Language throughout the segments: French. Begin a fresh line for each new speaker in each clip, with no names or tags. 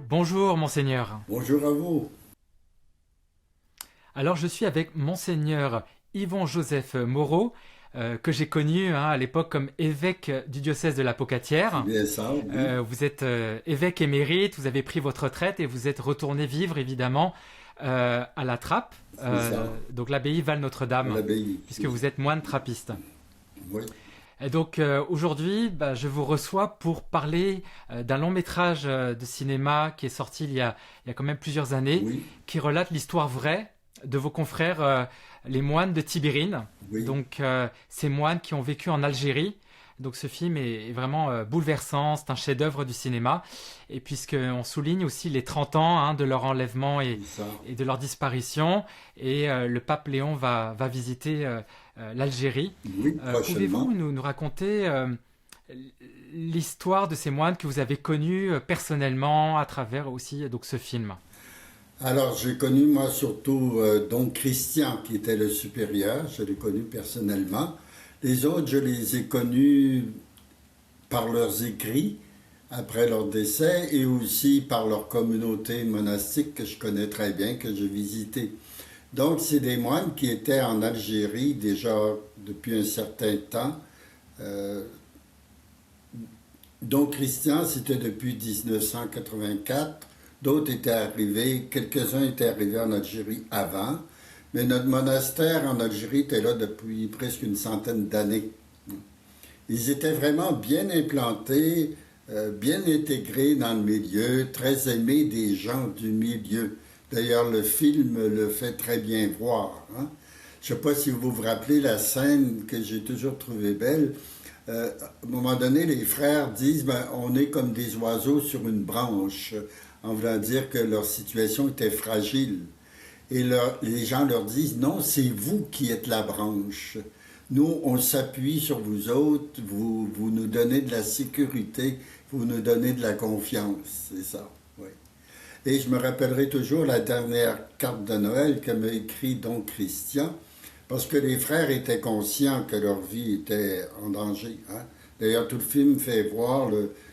Bonjour monseigneur.
Bonjour à vous.
Alors je suis avec monseigneur Yvon-Joseph Moreau, que j'ai connu à l'époque comme évêque du diocèse de la
C'est
Pocatière.
bien ça, oui.
Vous êtes évêque émérite, vous avez pris votre retraite et vous êtes retourné vivre évidemment à la Trappe,
C'est ça,
donc l'abbaye
à
Val-Notre-Dame,
l'abbaye.
puisque vous êtes moine trappiste.
Oui,
Et donc aujourd'hui, je vous reçois pour parler d'un long métrage de cinéma qui est sorti il y a quand même plusieurs années,
oui,
qui relate l'histoire vraie de vos confrères, les moines de Tibérine.
oui.
Donc ces moines qui ont vécu en Algérie. Donc ce film est vraiment bouleversant, c'est un chef-d'œuvre du cinéma. Et puisqu'on souligne aussi les 30 ans de leur enlèvement
C'est ça.
et de leur disparition, et le pape Léon va visiter l'Algérie.
Oui,
Pouvez-vous
prochainement.
nous raconter l'histoire de ces moines que vous avez connus personnellement à travers aussi donc ce film?
Alors, j'ai connu, moi, surtout Don Christian, qui était le supérieur. Je l'ai connu personnellement. Les autres, je les ai connus par leurs écrits, après leur décès, et aussi par leur communauté monastique que je connais très bien, que j'ai visité. Donc, c'est des moines qui étaient en Algérie déjà depuis un certain temps. Euh, Don Christian, c'était depuis 1984. D'autres étaient arrivés, quelques-uns étaient arrivés en Algérie avant. Mais notre monastère en Algérie était là depuis presque une centaine d'années. Ils étaient vraiment bien implantés, bien intégrés dans le milieu, très aimés des gens du milieu. D'ailleurs, le film le fait très bien voir. Je ne sais pas si vous vous rappelez la scène que j'ai toujours trouvée belle. À un moment donné, les frères disent on est comme des oiseaux sur une branche, en voulant dire que leur situation était fragile. Et les gens leur disent non, c'est vous qui êtes la branche. Nous, on s'appuie sur vous autres, vous nous donnez de la sécurité, vous nous donnez de la confiance. C'est ça, oui. Et je me rappellerai toujours la dernière carte de Noël que m'a écrit Don Christian, parce que les frères étaient conscients que leur vie était en danger. D'ailleurs, tout le film fait voir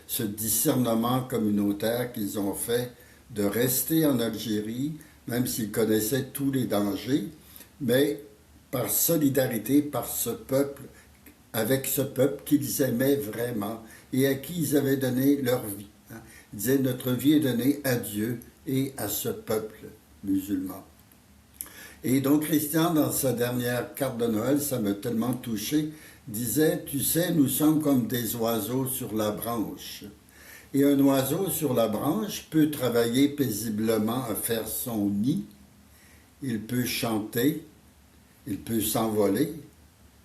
ce discernement communautaire qu'ils ont fait de rester en Algérie, même s'ils connaissaient tous les dangers, mais par solidarité, par ce peuple, avec ce peuple qu'ils aimaient vraiment et à qui ils avaient donné leur vie. Ils disaient, notre vie est donnée à Dieu et à ce peuple musulman. Et donc Christian, dans sa dernière carte de Noël, ça m'a tellement touché, disait, tu sais, nous sommes comme des oiseaux sur la branche. Et un oiseau sur la branche peut travailler paisiblement à faire son nid, il peut chanter, il peut s'envoler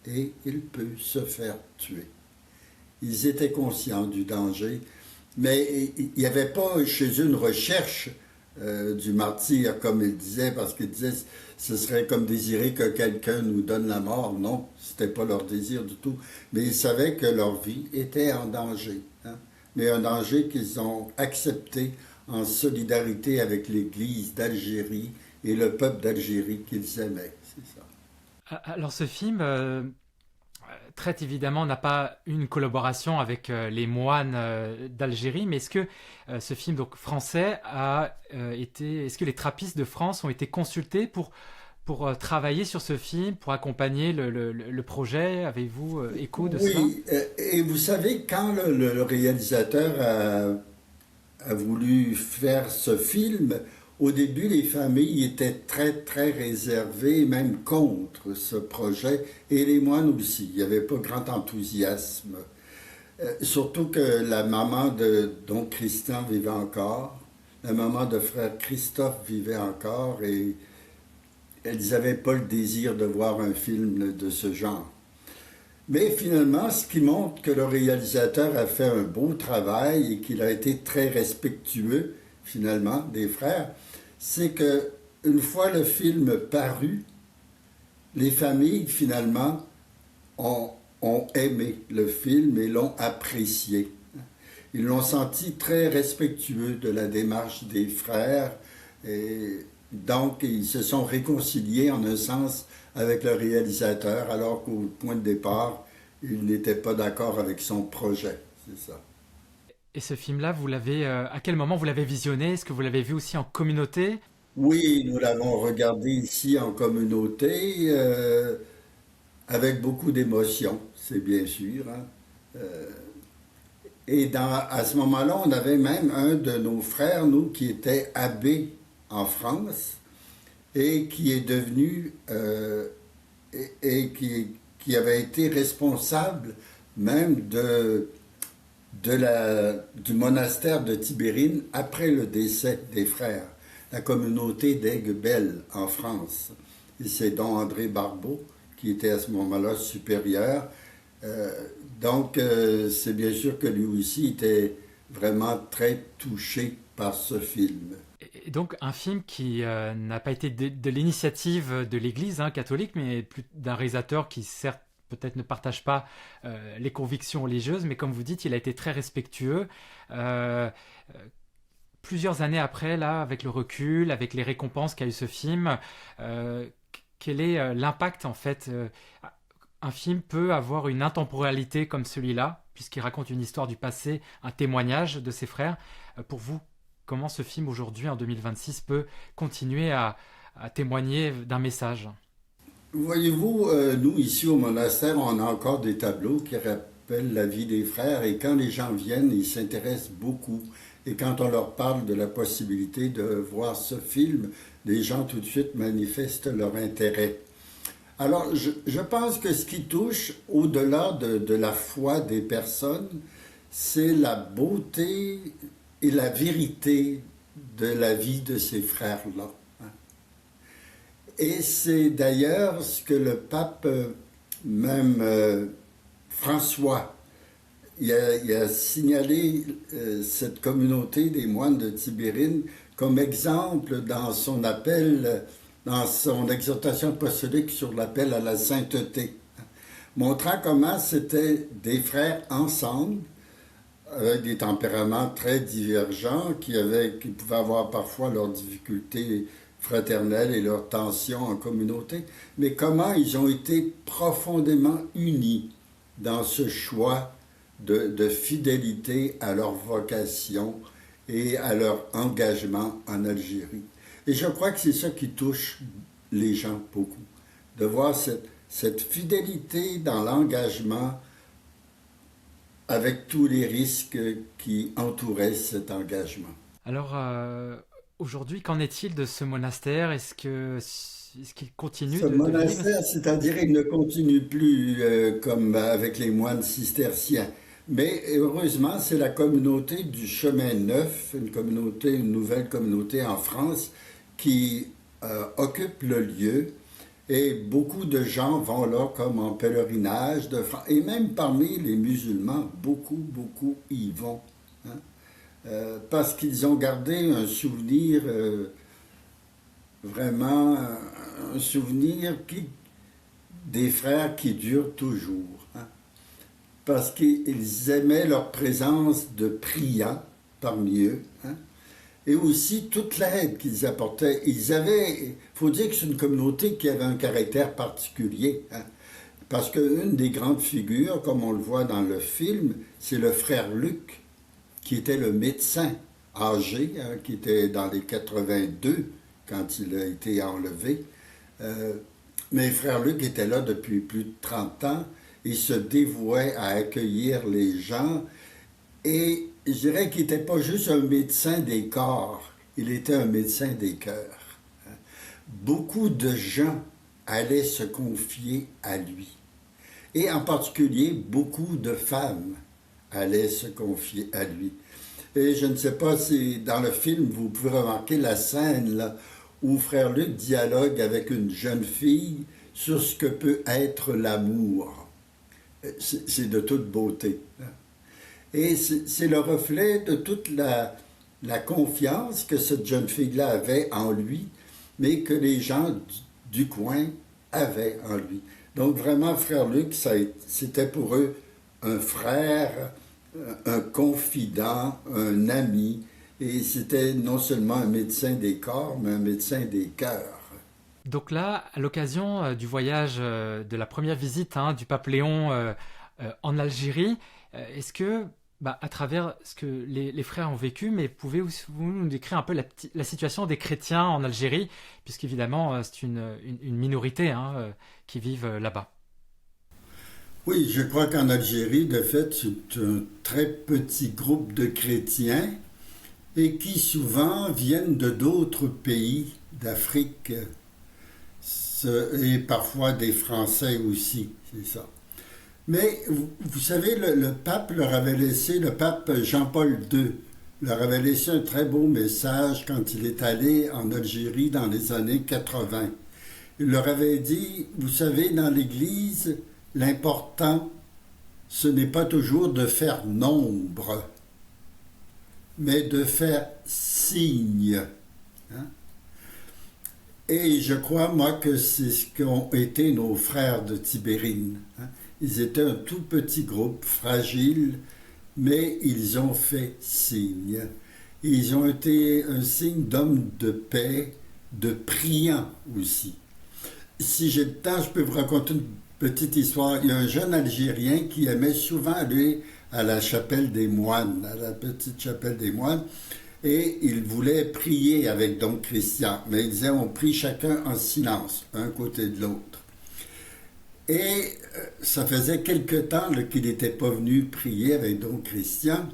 et il peut se faire tuer. Ils étaient conscients du danger, mais il n'y avait pas chez eux une recherche du martyr, comme il disait, parce qu'il disait ce serait comme désirer que quelqu'un nous donne la mort. Non, ce n'était pas leur désir du tout. Mais ils savaient que leur vie était en danger. Mais un danger qu'ils ont accepté en solidarité avec l'Église d'Algérie et le peuple d'Algérie qu'ils aimaient. C'est ça.
Alors ce film traite évidemment, n'a pas une collaboration avec les moines d'Algérie, mais est-ce que ce film donc français est-ce que les trappistes de France ont été consultés pour travailler sur ce film, pour accompagner le projet? Avez-vous écho de cela?
Oui, et vous savez, quand le réalisateur a voulu faire ce film, au début, les familles étaient très, très réservées, même contre ce projet, et les moines aussi. Il n'y avait pas grand enthousiasme. Surtout que la maman de Don Christian vivait encore, la maman de frère Christophe vivait encore, et elles n'avaient pas le désir de voir un film de ce genre. Mais finalement, ce qui montre que le réalisateur a fait un beau travail et qu'il a été très respectueux, finalement, des frères, c'est que une fois le film paru, les familles, finalement, ont aimé le film et l'ont apprécié. Ils l'ont senti très respectueux de la démarche des frères et donc ils se sont réconciliés en un sens avec le réalisateur alors qu'au point de départ, il n'était pas d'accord avec son projet. C'est ça.
Et ce film-là, vous l'avez, à quel moment vous l'avez visionné? Est-ce que vous l'avez vu aussi en communauté?
Oui, nous l'avons regardé ici en communauté avec beaucoup d'émotion, c'est bien sûr, hein. Et à ce moment-là, on avait même un de nos frères, nous, qui était abbé en France et qui est devenu et qui avait été responsable même du monastère de Tibérine après le décès des frères, la communauté d'Aiguebelle en France. Et c'est don André Barbeau qui était à ce moment-là supérieur. C'est bien sûr que lui aussi était vraiment très touché par ce film.
Et donc un film qui n'a pas été de l'initiative de l'Église catholique, mais plus d'un réalisateur qui certes peut-être ne partage pas les convictions religieuses, mais comme vous dites, il a été très respectueux. Euh, Plusieurs années après, là, avec le recul, avec les récompenses qu'a eu ce film, euh, quel est l'impact en fait un film peut avoir une intemporalité comme celui-là, puisqu'il raconte une histoire du passé, un témoignage de ses frères. Pour vous, comment ce film aujourd'hui, en 2026, peut continuer à témoigner d'un message?
Voyez-vous, nous ici au monastère, on a encore des tableaux qui rappellent la vie des frères et quand les gens viennent, ils s'intéressent beaucoup. Et quand on leur parle de la possibilité de voir ce film, les gens tout de suite manifestent leur intérêt. Alors, je pense que ce qui touche au-delà de la foi des personnes, c'est la beauté et la vérité de la vie de ces frères-là. Et c'est d'ailleurs ce que le pape, même François, il a signalé cette communauté des moines de Tibérine comme exemple dans son appel, dans son exhortation apostolique sur l'appel à la sainteté, montrant comment c'était des frères ensemble, avec des tempéraments très divergents, qui pouvaient avoir parfois leurs difficultés fraternelles et leurs tensions en communauté, mais comment ils ont été profondément unis dans ce choix de fidélité à leur vocation et à leur engagement en Algérie. Et je crois que c'est ça qui touche les gens beaucoup, de voir cette fidélité dans l'engagement avec tous les risques qui entouraient cet engagement.
Alors, aujourd'hui, qu'en est-il de ce monastère? Est-ce qu'il continue
Ce
de vivre?
monastère, c'est-à-dire, il ne continue plus comme avec les moines cisterciens. Mais heureusement, c'est la communauté du Chemin Neuf, une nouvelle communauté en France, qui occupe le lieu. Et beaucoup de gens vont là comme en pèlerinage. Et même parmi les musulmans, beaucoup y vont. Hein. Parce qu'ils ont gardé un souvenir, vraiment un souvenir des frères qui durent toujours. Hein. Parce qu'ils aimaient leur présence de priants parmi eux. Hein. Et aussi toute l'aide qu'ils apportaient. Il faut dire que c'est une communauté qui avait un caractère particulier. Hein. Parce qu'une des grandes figures, comme on le voit dans le film, c'est le frère Luc, qui était le médecin âgé, hein, qui était dans les 82 quand il a été enlevé. Mais frère Luc était là depuis plus de 30 ans. Il se dévouait à accueillir les gens. Et je dirais qu'il n'était pas juste un médecin des corps, il était un médecin des cœurs. Beaucoup de gens allaient se confier à lui. Et en particulier, beaucoup de femmes allaient se confier à lui. Et je ne sais pas si dans le film, vous pouvez remarquer la scène là, où frère Luc dialogue avec une jeune fille sur ce que peut être l'amour. C'est de toute beauté. Et c'est le reflet de toute la confiance que cette jeune fille-là avait en lui, mais que les gens du coin avaient en lui. Donc vraiment, frère Luc, c'était pour eux un frère, un confident, un ami, et c'était non seulement un médecin des corps, mais un médecin des cœurs.
Donc là, à l'occasion du voyage, de la première visite du pape Léon en Algérie, est-ce que à travers ce que les frères ont vécu, mais pouvez-vous nous décrire un peu la situation des chrétiens en Algérie, puisqu'évidemment c'est une minorité hein, qui vivent là-bas.
Oui, je crois qu'en Algérie, de fait, c'est un très petit groupe de chrétiens et qui souvent viennent de d'autres pays d'Afrique et parfois des Français aussi, c'est ça. Mais vous savez, le pape leur avait laissé, le pape Jean-Paul II leur avait laissé un très beau message quand il est allé en Algérie dans les années 80. Il leur avait dit, vous savez, dans l'Église, l'important, ce n'est pas toujours de faire nombre, mais de faire signe. Hein? Et je crois, moi, que c'est ce qu'ont été nos frères de Tibérine. Hein? Ils étaient un tout petit groupe, fragile, mais ils ont fait signe. Ils ont été un signe d'hommes de paix, de priants aussi. Si j'ai le temps, je peux vous raconter une petite histoire. Il y a un jeune Algérien qui aimait souvent aller à la chapelle des moines, à la petite chapelle des moines, et il voulait prier avec Don Christian. Mais il disait, on prie chacun en silence, un côté de l'autre. Et ça faisait quelque temps qu'il n'était pas venu prier avec Don Christian.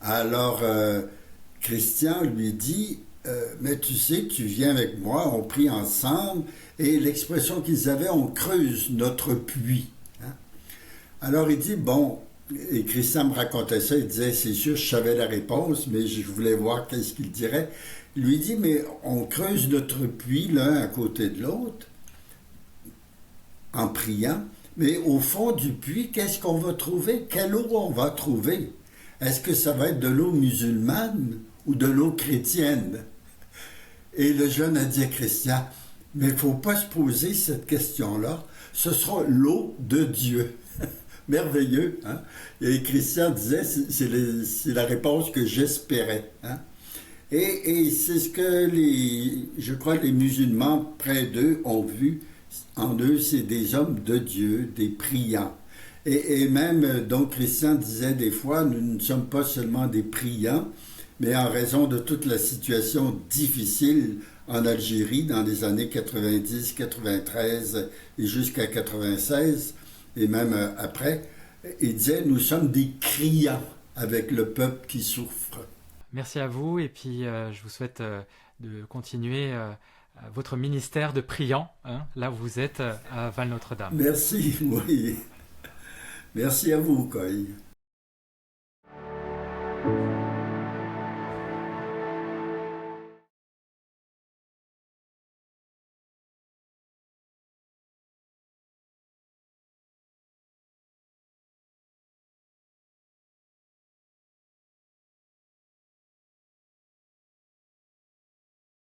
Alors, Christian lui dit, mais tu sais, tu viens avec moi, on prie ensemble, et l'expression qu'ils avaient, on creuse notre puits. Hein? Alors il dit, bon, et Christian me racontait ça, il disait, c'est sûr, je savais la réponse, mais je voulais voir qu'est-ce qu'il dirait. Il lui dit, mais on creuse notre puits l'un à côté de l'autre, en priant, mais au fond du puits, qu'est-ce qu'on va trouver? Quelle eau on va trouver? Est-ce que ça va être de l'eau musulmane ou de l'eau chrétienne? Et le jeune a dit à Christian, mais il ne faut pas se poser cette question-là, ce sera l'eau de Dieu. Merveilleux, hein? Et Christian disait, c'est la réponse que j'espérais. Hein? Et c'est ce que je crois, les musulmans près d'eux ont vu. En eux, c'est des hommes de Dieu, des priants. Et même, donc, Christian disait des fois, nous ne sommes pas seulement des priants, mais en raison de toute la situation difficile en Algérie dans les années 90, 93 et jusqu'à 96, et même après, il disait, nous sommes des criants avec le peuple qui souffre.
Merci à vous, et puis je vous souhaite de continuer votre ministère de priant, hein, là où vous êtes, à Val-Notre-Dame.
Merci, oui. Merci à vous, Coy.